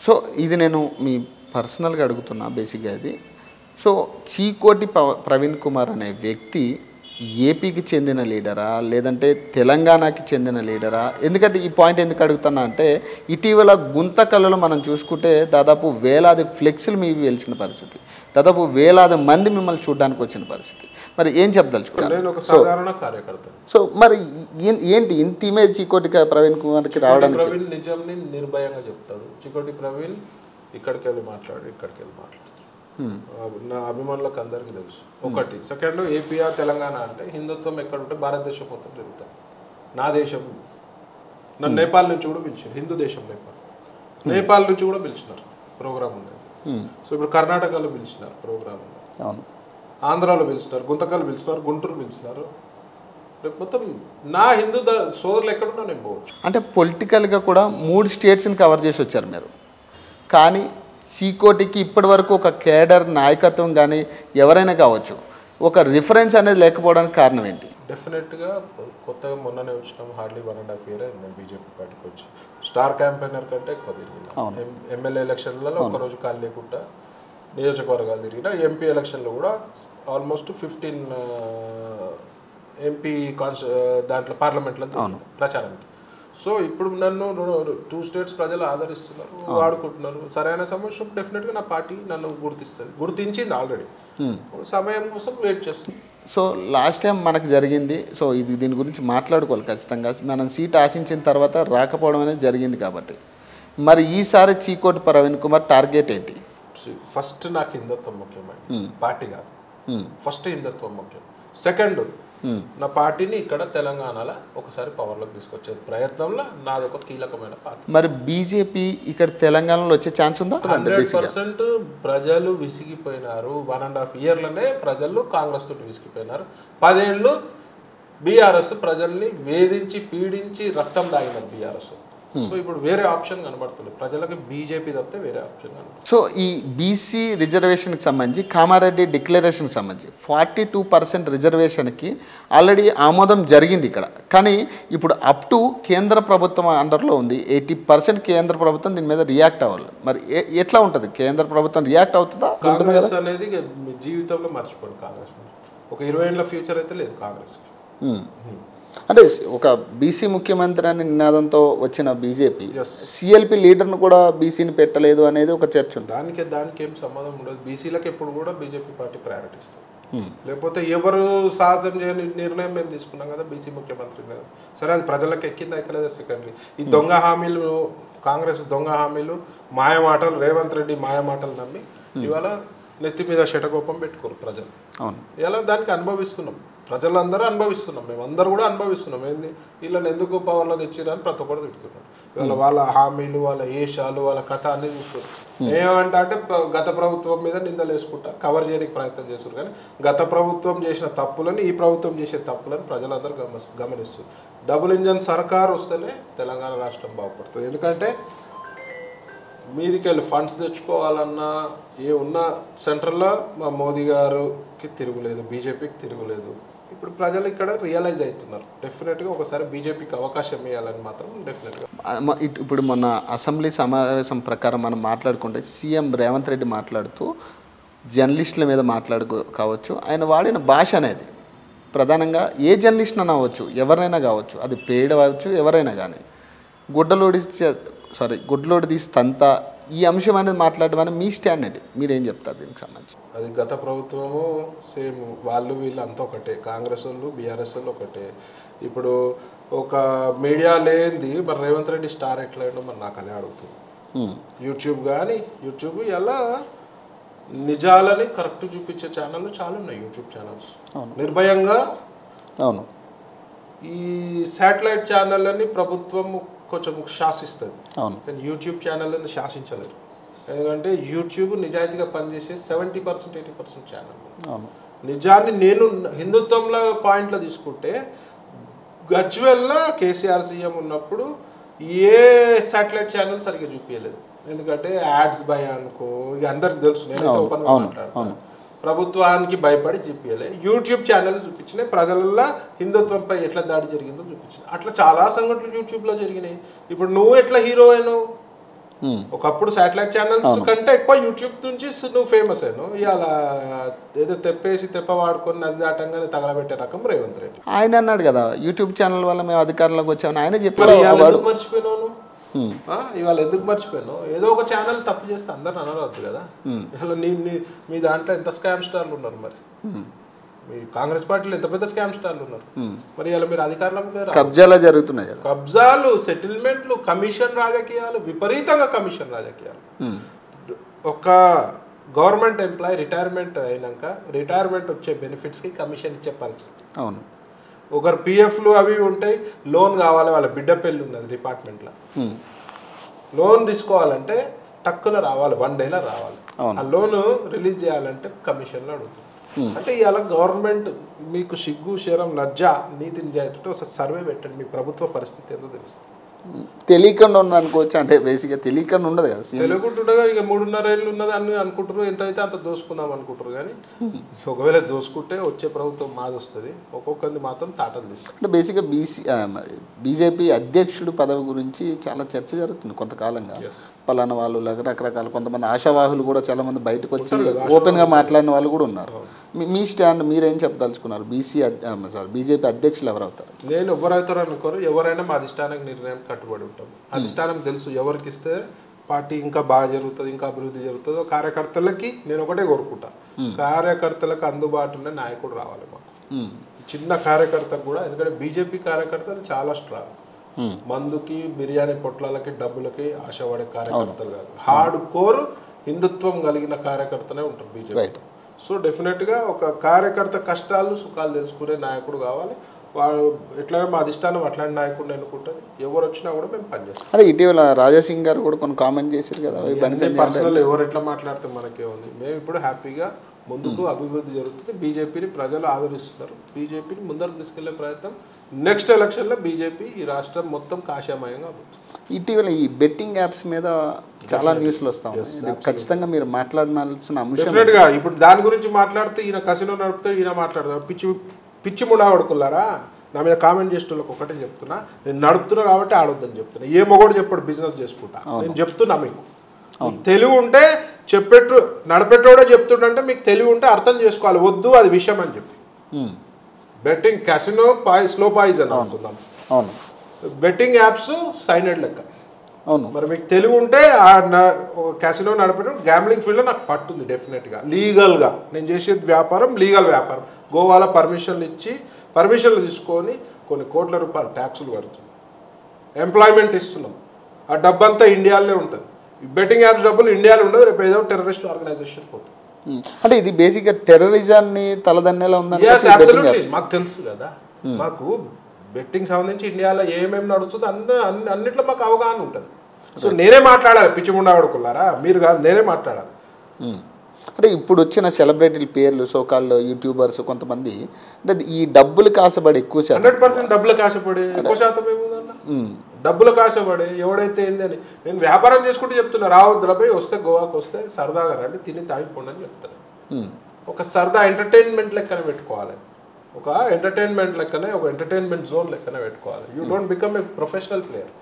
So ఇది నేను మీ పర్సనల్గా అడుగుతున్నా బేసిక్గా ఇది. సో చీకోటి ప్రవీణ్ కుమార్ అనే వ్యక్తి ఏపీకి చెందిన లీడరా లేదంటే తెలంగాణకి చెందిన లీడరా? ఎందుకంటే ఈ పాయింట్ ఎందుకు అడుగుతున్నా అంటే ఇటీవల గుంతకల్లులో మనం చూసుకుంటే దాదాపు వేలాది ఫ్లెక్స్లు మీకు వెలిసిన పరిస్థితి, దాదాపు వేలాది మంది మిమ్మల్ని చూడడానికి వచ్చిన పరిస్థితి. మరి ఏం చెప్పదలుచుకున్నారు? సో మరి ఏంటి ఇంత ఇమేజ్ చీకోటి ప్రవీణ్ కుమార్కి రావడానికి? ప్రవీణ్ నిజంని నిర్భయంగా చెప్తాడు. చీకోటి ప్రవీణ్ ఇక్కడికి వెళ్ళి మాట్లాడుతాడు. నా అభిమానులకు అందరికీ తెలుసు. ఒకటి. సెకండ్, ఏపీఆర్ తెలంగాణ అంటే హిందుత్వం ఎక్కడ ఉంటే భారతదేశం మొత్తం జరుగుతుంది. నా దేశం నన్ను నేపాల్ నుంచి కూడా పిలిచారు. హిందూ దేశం నేపాల్ నుంచి కూడా పిలిచినారు, ప్రోగ్రామ్ ఉంది. సో ఇప్పుడు కర్ణాటకలో పిలిచినారు, ప్రోగ్రామ్ ఉంది. ఆంధ్రాలో పిలిచినారు, గుంతకల్ పిలిచినారు, గుంటూరు పిలిచినారు. రేపు మొత్తం నా హిందూ సోదరులు ఎక్కడున్నా నేను పోవచ్చు. అంటే పొలిటికల్గా కూడా 3 స్టేట్స్ని కవర్ చేసి వచ్చారు మీరు. కానీ చీకోటికి ఇప్పటి వరకు ఒక కేడర్ నాయకత్వం కానీ ఎవరైనా కావచ్చు ఒక రిఫరెన్స్ అనేది లేకపోవడానికి కారణం ఏంటి? డెఫినెట్గా కొత్తగా మొన్ననే వచ్చినాము. హార్డ్లీ 1.5 year అయింది బీజేపీ పార్టీకి వచ్చి. స్టార్ క్యాంపెయినర్ కంటే ఎక్కువ తిరిగిన. ఎమ్మెల్యే ఎలక్షన్లలో ఒకరోజు ఖాళీ లేకుండా నియోజకవర్గాలు తిరిగిన. ఎంపీ ఎలక్షన్లో కూడా ఆల్మోస్ట్ 15 ఎంపీ దాంట్లో పార్లమెంట్లో ప్రచారానికి. సో ఇప్పుడు నన్ను 2 states ప్రజలు ఆదరిస్తున్నారు, వాడుకుంటున్నారు. సరైన సమయం డెఫినెట్గా నా పార్టీ నన్ను గుర్తించింది ఆల్రెడీ. సమయం కోసం వెయిట్ చేస్తుంది. సో లాస్ట్ టైం మనకు జరిగింది. సో దీని గురించి మాట్లాడుకోవాలి ఖచ్చితంగా. మనం సీట్ ఆశించిన తర్వాత రాకపోవడం అనేది జరిగింది కాబట్టి మరి ఈసారి చీకోటి ప్రవీణ్ కుమార్ టార్గెట్ ఏంటి? ఫస్ట్ నాకు హిందుత్వం ముఖ్యమైనది, పార్టీ కాదు. ఫస్ట్ హిందుత్వం ముఖ్యం. సెకండ్, నా పార్టీని ఇక్కడ తెలంగాణలో ఒకసారి పవర్లోకి తీసుకొచ్చే ప్రయత్నంలో నాది ఒక కీలకమైన పార్టీ. మరి బీజేపీ ఇక్కడ తెలంగాణలో వచ్చే ఛాన్స్ ఉందా? 100% ప్రజలు విసిగిపోయినారు. 1.5 yearలోనే ప్రజలు కాంగ్రెస్ తోటి విసిగిపోయినారు. 10 ఏళ్ళు బీఆర్ఎస్ ప్రజల్ని వేధించి పీడించి రక్తం దాగినారు బీఆర్ఎస్. సో ఇప్పుడు వేరే ఆప్షన్ కనబడుతుంది ప్రజలకు, బీజేపీ తప్పితే వేరే ఆప్షన్ కనబడుతుంది. సో ఈ బీసీ రిజర్వేషన్కి సంబంధించి కామారెడ్డి డిక్లరేషన్కి సంబంధించి 42% రిజర్వేషన్కి ఆల్రెడీ ఆమోదం జరిగింది ఇక్కడ. కానీ ఇప్పుడు అప్ టు కేంద్ర ప్రభుత్వం అండర్లో ఉంది. 80% కేంద్ర ప్రభుత్వం దీని మీద రియాక్ట్ అవ్వాలి. మరి ఎట్లా ఉంటుంది? కేంద్ర ప్రభుత్వం రియాక్ట్ అవుతుందా? కాంగ్రెస్ అనేది జీవితంలో మర్చిపోడు. కాంగ్రెస్ ఒక 20 ఏళ్ళ ఫ్యూచర్ అయితే లేదు కాంగ్రెస్కి. అంటే ఒక బీసీ ముఖ్యమంత్రి అని నినాదంతో వచ్చిన బీజేపీ సిఎల్పి లీడర్ను కూడా బీసీని పెట్టలేదు అనేది ఒక చర్చ ఉంది. దానికి ఏం సంబంధం ఉండదు. బీసీలకు ఎప్పుడు కూడా బీజేపీ పార్టీ ప్రయారిటీ ఇస్తుంది. లేకపోతే ఎవరు సాహసం చేయని నిర్ణయం మేము తీసుకున్నాం కదా బీసీ ముఖ్యమంత్రి. సరే అది ప్రజలకు ఎక్కింది ఎక్కలేదా సెకండరీ. ఈ దొంగ హామీలు, కాంగ్రెస్ దొంగ హామీలు, మాయమాటలు, రేవంత్ రెడ్డి మాయమాటలు నమ్మి ఇవాళ నెత్తి మీద శటకోపం పెట్టుకోరు ప్రజలు. ఇలా దానికి అనుభవిస్తున్నాం, ప్రజలందరూ అనుభవిస్తున్నాం, మేమందరూ కూడా అనుభవిస్తున్నాం. ఏంది వీళ్ళని ఎందుకు పవర్లో తెచ్చిరని ప్రతి ఒక్కరు తిడుతున్నాం. ఇవాళ వాళ్ళ హామీలు, వాళ్ళ ఏషాలు, వాళ్ళ కథ అన్నీ చూస్తున్నారు. ఏమంటే గత ప్రభుత్వం మీద నిందలు వేసుకుంటా కవర్ చేయడానికి ప్రయత్నం చేస్తారు. కానీ గత ప్రభుత్వం చేసిన తప్పులని, ఈ ప్రభుత్వం చేసే తప్పులని ప్రజలందరూ గమనిస్తారు. డబుల్ ఇంజన్ సర్కార్ వస్తేనే తెలంగాణ రాష్ట్రం బాగుపడుతుంది. ఎందుకంటే మీదికి వెళ్ళి ఫండ్స్ తెచ్చుకోవాలన్నా ఉన్న సెంట్రల్లో మా మోదీ గారికి తిరుగులేదు, బీజేపీకి తిరుగులేదు. ఇప్పుడు ప్రజలు ఇక్కడ రియలైజ్ అవుతున్నారు. డెఫినెట్గా ఒకసారి బీజేపీకి అవకాశం ఇవ్వాలని మాత్రం డెఫినెట్గా. ఇప్పుడు మొన్న అసెంబ్లీ సమావేశం ప్రకారం మనం మాట్లాడుకుంటే సీఎం రేవంత్ రెడ్డి మాట్లాడుతూ జర్నలిస్టుల మీద కావచ్చు, ఆయన వాడిన భాష అనేది ప్రధానంగా ఏ జర్నలిస్ట్ అయినా అవ్వచ్చు, ఎవరైనా కావచ్చు, అది పెయిడ్ అవ్వచ్చు, ఎవరైనా కానీ గుడ్లోడి తీస్తంతా ఈ అంశం అనేది మాట్లాడడం అని మీ స్టాండ్ ఏంటి? మీరేం చెప్తారు దీనికి సంబంధించి? అది గత ప్రభుత్వము సేమ్, వాళ్ళు వీళ్ళు అంతా ఒకటే, కాంగ్రెస్ వాళ్ళు బీఆర్ఎస్ వాళ్ళు ఒకటే. ఇప్పుడు ఒక మీడియా లేనిది మరి రేవంత్ రెడ్డి స్టార్ ఎట్లయిందో మరి నాకు అదే అడుగుతుంది. యూట్యూబ్ ఎలా నిజాలని కరెక్ట్ చూపించే ఛానళ్ళు చాలా ఉన్నాయి. యూట్యూబ్ ఛానల్స్ నిర్భయంగా. అవును, ఈ శాటిలైట్ ఛానళ్ళని ప్రభుత్వం కొంచెం శాసిస్తుంది, కానీ యూట్యూబ్ ఛానళ్ళని శాసించలేదు. ఎందుకంటే యూట్యూబ్ నిజాయితీగా పనిచేసే 70% 80% ఛానల్. నిజాన్ని నేను హిందుత్వంలో పాయింట్లో తీసుకుంటే గజ్వెల్లో కేసీఆర్ సీఎం ఉన్నప్పుడు ఏ శాటిలైట్ ఛానల్ సరిగ్గా చూపించలేదు. ఎందుకంటే యాడ్స్ భయ అనుకో, ఇక అందరికి తెలుసు, నేను ఓపెన్గా మాట్లాడతాను. ప్రభుత్వానికి భయపడి చూపించలే. యూట్యూబ్ ఛానల్ చూపించినాయి, ప్రజలలో హిందుత్వంపై ఎట్లా దాడి జరిగిందో చూపించినాయి. అట్లా చాలా సంఘటనలు యూట్యూబ్లో జరిగినాయి. ఇప్పుడు నువ్వు ఎట్లా హీరో అయినావు? ఒకప్పుడు శాటిలైట్ ఛానల్స్ కంటే ఎక్కువ యూట్యూబ్ నుంచి నువ్వు ఫేమస్ అయ్యాను. ఇవాళ ఏదో తెప్ప వాడుకొని నది దాటంగానే తగలబెట్టే రకం రేవంత్ రెడ్డి. ఆయన అన్నాడు కదా యూట్యూబ్ ఛానల్ వల్ల మేము అధికారంలోకి వచ్చామని ఆయన చెప్పాడు. ఎందుకు మర్చిపోయినావు? ఇవాళ ఎందుకు మర్చిపోయాను? ఏదో ఒక ఛానల్ తప్పు చేస్తే అందరు అనవద్దు కదా. ఇవాళ మీ దాంట్లో ఎంత స్కామ్ స్టార్లు ఉన్నారు, మరి మీ కాంగ్రెస్ పార్టీలో ఎంత పెద్ద స్కామ్ స్టార్లు ఉన్నారు, మరి ఇలా మీరు అధికారంలో కబ్జాలు జరుగుతున్నాయి కదా. కబ్జాలు, సెటిల్మెంట్లు, కమిషన్ రాజకీయాలు, విపరీతంగా కమిషన్ రాజకీయాలు. ఒక గవర్నమెంట్ ఎంప్లాయీ రిటైర్మెంట్ అయినాక రిటైర్మెంట్ వచ్చే బెనిఫిట్స్కి కమిషన్ ఇచ్చే పరిస్థితి. అవును. ఒకరు పిఎఫ్లు అవి ఉంటాయి, లోన్ కావాలి, వాళ్ళ బిడ్డ పెళ్ళి ఉన్నది డిపార్ట్మెంట్లో, లోన్ తీసుకోవాలంటే టక్కున రావాలి, 1 డేలో రావాలి. ఆ లోన్ రిలీజ్ చేయాలంటే కమిషన్లో అడుగుతుంది. అంటే ఇవాళ గవర్నమెంట్ మీకు సిగ్గు, శరం, లజ్జ, నీతి నిజాయితీతో ఒక సర్వే పెట్టండి, మీ ప్రభుత్వ పరిస్థితి ఏందో తెలుస్తుంది. తెలియకుండా ఉన్న అనుకోవచ్చు, అంటే బేసిక్గా తెలియకుండా ఉండదు కదా. తెలియకుంటుండగా ఇక 3.5 ఏళ్ళు ఉన్నది అని అనుకుంటారు, ఎంత అయితే అంత దోసుకుందాం అనుకుంటారు. కానీ ఒకవేళ దోసుకుంటే వచ్చే ప్రభుత్వం మాది వస్తుంది, ఒక్కొక్కరిది మాత్రం తాటలు తీస్తుంది. అంటే బేసిక్గా బీజేపీ అధ్యక్షుడు పదవి గురించి చాలా చర్చ జరుగుతుంది కొంతకాలంగా. పలానా వాళ్ళు రకరకాల కొంతమంది ఆశావాహులు కూడా చాలామంది బయటకు వచ్చి ఓపెన్గా మాట్లాడిన వాళ్ళు కూడా ఉన్నారు. మీ స్టాండ్ మీరేం చెప్పదలుచుకున్నారు? బీజేపీ అధ్యక్షులు ఎవరు అవుతారు? నేను ఎవరైతారు అనుకోరు, ఎవరైనా మా అధిష్టానానికి నిర్ణయం కట్టుబడి ఉంటాం. అధిష్టానం తెలుసు ఎవరికి ఇస్తే పార్టీ ఇంకా బాగా జరుగుతుంది, ఇంకా అభివృద్ధి జరుగుతుందో. కార్యకర్తలకి నేను ఒకటే కోరుకుంటా, కార్యకర్తలకు అందుబాటులో నాయకుడు రావాలి మాకు. చిన్న కార్యకర్తకు కూడా, ఎందుకంటే బీజేపీ కార్యకర్తలు చాలా స్ట్రాంగ్. మందుకి, బిర్యానీ పొట్లాలకి, డబ్బులకి ఆశపడే కార్యకర్తలు కాదు, హార్డ్ కోర్ హిందుత్వం కలిగిన కార్యకర్తనే ఉంటారు బీజేపీ. సో డెఫినెట్గా ఒక కార్యకర్త కష్టాలు సుఖాలు తెలుసుకునే నాయకుడు కావాలి. వాడు ఎట్లయినా మా అధిష్టానం అట్లాంటి నాయకుడిని అనుకుంటుంది, ఎవరు వచ్చినా కూడా మేము పనిచేస్తాం. అదే ఇటీవల రాజాసింగ్ గారు కూడా కొన్ని కామెంట్ చేశారు కదా, పర్సనల్ ఎవరు ఎట్లా మాట్లాడితే మనకే ఉంది. మేము ఇప్పుడు హ్యాపీగా ముందుకు అభివృద్ధి జరుగుతుంది, బీజేపీని ప్రజలు ఆదరిస్తున్నారు, బీజేపీని ముందరకు తీసుకెళ్లే ప్రయత్నం. నెక్స్ట్ ఎలక్షన్లో బీజేపీ ఈ రాష్ట్రం మొత్తం కాషామయంగా అవుతుంది. ఇటీవల ఈ బెట్టింగ్ యాప్స్ మీద చాలా న్యూస్లు వస్తా ఉన్నాయి, ఖచ్చితంగా మీరు మాట్లాడాల్సిన అంశం. డెఫినెట్గా ఇప్పుడు దాని గురించి మాట్లాడితే ఈయన కసినో నడిపితే ఈయన మాట్లాడతారు. పిచ్చి ముడా కొడుకున్నారా, నా మీద కామెంట్ చేసే వాళ్ళకి ఒకటే చెప్తున్నా, నేను నడుపుతున్నా కాబట్టి ఆడొద్దని చెప్తున్నా. ఏ మొగోడు చెప్పాడు బిజినెస్ చేసుకుంటా, నేను చెప్తున్నా మీకు తెలివి ఉంటే చెప్పేట్టు నడిపెట్టోడే చెప్తుంటే మీకు తెలివి ఉంటే అర్థం చేసుకోవాలి, వద్దు అది విషయం అని చెప్పి. బెట్టింగ్ క్యాసినో స్లో పాయిజన్ అనుకుందాం, అవును. బెట్టింగ్ యాప్స్ సైనడ్ లెక్క, అవును. మరి మీకు తెలివి ఉంటే క్యాసినో నడపడం గ్యాంబ్లింగ్ ఫీల్డ్లో నాకు పట్టుంది డెఫినెట్గా. లీగల్గా నేను చేసేది వ్యాపారం, లీగల్ వ్యాపారం. గోవాలో పర్మిషన్లు తీసుకొని కొన్ని కోట్ల రూపాయలు ట్యాక్సులు కడుతున్నాం, ఎంప్లాయ్మెంట్ ఇస్తున్నాం. ఆ డబ్బంతా ఇండియాలోనే ఉంటుంది. బెట్టింగ్ యాప్స్ డబ్బులు ఇండియాలో ఉండదు, రేపు ఏదో టెర్రరిస్ట్ ఆర్గనైజేషన్ పోతుంది. అంటే ఇది బేసిక్గా టెర్రరిజాన్ని తలదన్నేలా ఉందని మాకు తెలుసు కదా. మాకు బెట్టింగ్ సంబంధించి ఇండియాలో ఏమేమి నడుస్తుందో అన్నిట్లో మాకు అవగాహన ఉంటుంది. సో నేనే మాట్లాడాలి, పిచ్చిముండా ఆడుకున్నారా మీరు కాదు, నేనే మాట్లాడాలి. అంటే ఇప్పుడు వచ్చిన సెలబ్రిటీల పేర్లు, సోకాల్ యూట్యూబర్స్ కొంతమంది అంటే ఈ డబ్బులు కాసపడి ఎక్కువ శాతం, 100% డబ్బులు కాసపడి ఎక్కువ శాతం ఏముందన్న, డబ్బులు కాసపడి ఎవడైతే ఏందని. నేను వ్యాపారం చేసుకుంటే చెప్తున్నా, రావద్దులపై వస్తే గోవాకు వస్తే సరదాగా రండి, తిని తాగిపోండి అని చెప్తాను. ఒక సరదా ఎంటర్టైన్మెంట్ లెక్కన పెట్టుకోవాలి, ఒక ఎంటర్టైన్మెంట్ లెక్కనే, ఒక ఎంటర్టైన్మెంట్ జోన్ లెక్కన పెట్టుకోవాలి. You don't become a professional player.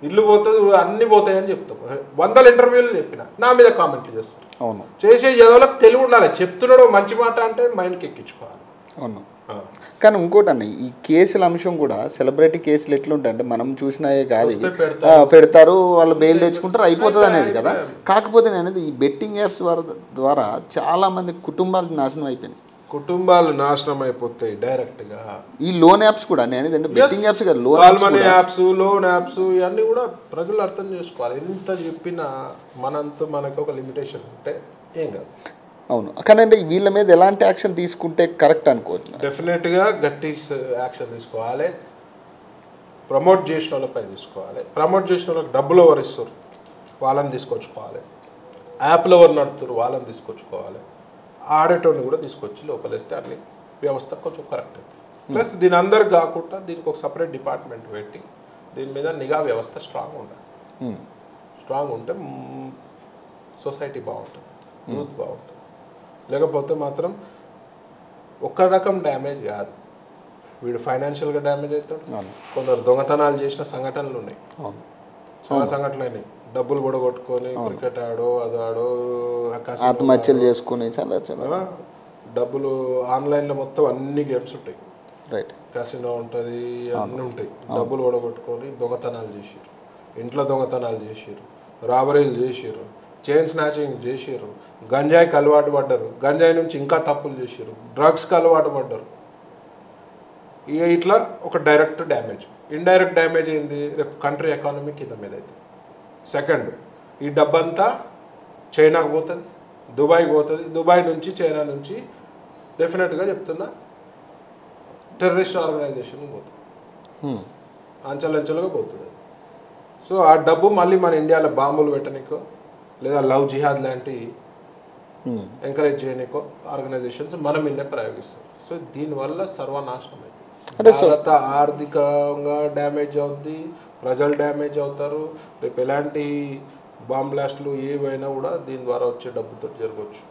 ఇల్లు పోతుంది, అన్ని పోతాయని చెప్తాం. 100 ఇంటర్వ్యూలు చెప్పిన నా మీద కామెంట్లు చేస్తారు. అవును, చేసే ఎదవలకు తెలివి ఉండాలి. చెప్తున్నాడు మంచి మాట అంటే మైండ్కి ఎక్కించుకోవాలి. అవును. కానీ ఇంకోటి అన్న, ఈ కేసుల అంశం కూడా, సెలబ్రిటీ కేసులు ఎట్లుంటాయి అంటే మనం చూసినాయే కాదు, పెడతారు వాళ్ళు బెయిల్ తెచ్చుకుంటారు అయిపోతుంది అనేది కదా. కాకపోతే నేను అనేది ఈ బెట్టింగ్ యాప్స్ ద్వారా చాలా మంది కుటుంబాలు నాశనం అయిపోయినాయి. కుటుంబాలు నాశనం అయిపోతాయి డైరెక్ట్గా. ఈ లోన్ యాప్స్ కూడా, నేను బెట్టింగ్ యాప్స్ కాదు, లోన్ యాప్స్, లోన్ యాప్స్ ఇవన్నీ కూడా ప్రజలు అర్థం చేసుకోవాలి. ఎంత చెప్పినా మనంతా మనకు ఒక లిమిటేషన్ ఉంటే ఏం కాదు. అవును. కానీ అంటే వీళ్ళ మీద ఎలాంటి యాక్షన్ తీసుకుంటే కరెక్ట్ అనుకోవచ్చు? డెఫినెట్గా గట్టి యాక్షన్ తీసుకోవాలి. ప్రమోట్ చేసిన వాళ్ళపై తీసుకోవాలి. ప్రమోట్ చేసిన వాళ్ళకి డబ్బులు ఎవరు ఇస్తారు వాళ్ళని తీసుకొచ్చుకోవాలి. యాప్లో ఎవరు నడుపుతారు వాళ్ళని తీసుకొచ్చుకోవాలి. ఆడేటోని కూడా తీసుకొచ్చి లోపలేస్తే అన్ని వ్యవస్థ కొంచెం కరెక్ట్ అవుతుంది. ప్లస్ దీని అందరికి కాకుండా దీనికి ఒక సపరేట్ డిపార్ట్మెంట్ పెట్టి దీని మీద నిఘా వ్యవస్థ స్ట్రాంగ్ ఉండాలి. స్ట్రాంగ్ ఉంటే సొసైటీ బాగుంటుంది, యూత్ బాగుంటుంది. లేకపోతే మాత్రం ఒక్క రకం డ్యామేజ్ కాదు, వీడు ఫైనాన్షియల్గా డ్యామేజ్ అవుతాడు. కొందరు దొంగతనాలు చేసిన సంఘటనలు ఉన్నాయి, చాలా సంఘటనలు అయినాయి. డబ్బులు కూడా కొట్టుకొని క్రికెట్ ఆడో అది ఆడో ఆత్మహత్యలు చేసుకుని చాలా చాలా డబ్బులు ఆన్లైన్లో మొత్తం అన్ని గేమ్స్ ఉంటాయి, రైట్. కాసినో ఉంటుంది, అన్నీ ఉంటాయి. డబ్బులు ఓడగొట్టుకొని దొంగతనాలు చేసిర్రు, ఇంట్లో దొంగతనాలు చేసిర్రు, రాబరీలు చేసిర్రు, చైన్ స్నాచింగ్ చేసిర్రు, గంజాయికి అలవాటు పడ్డారు, గంజాయి నుంచి ఇంకా తప్పులు చేసిర్రు, డ్రగ్స్కి అలవాటు పడ్డారు. ఇక ఇట్లా ఒక డైరెక్ట్ డ్యామేజ్. ఇండైరెక్ట్ డ్యామేజ్ ఏంది, రేపు కంట్రీ ఎకానమీ కింద మీద అవుతుంది. సెకండ్, ఈ డబ్బంతా చైనాకు పోతుంది, దుబాయ్కి పోతుంది, దుబాయ్ నుంచి చైనా నుంచి డెఫినెట్గా చెప్తున్నా టెర్రరిస్ట్ ఆర్గనైజేషన్ పోతుంది, అంచెలంచెలుగా పోతుంది. సో ఆ డబ్బు మళ్ళీ మన ఇండియాలో బాంబులు పెట్టనికో లేదా లవ్ జిహాద్ లాంటి ఎంకరేజ్ చేయనికో ఆర్గనైజేషన్స్ మనం ఇన్నే ప్రయోగిస్తాం. సో దీనివల్ల సర్వనాశనం అవుతుంది. భారత ఆర్థికంగా డ్యామేజ్ అవుద్ది, ప్రజలు డ్యామేజ్ అవుతారు. రేపు ఎలాంటి బాంబ్ బ్లాస్ట్లు ఏవైనా కూడా దీని ద్వారా వచ్చే డబ్బుతో జరగవచ్చు.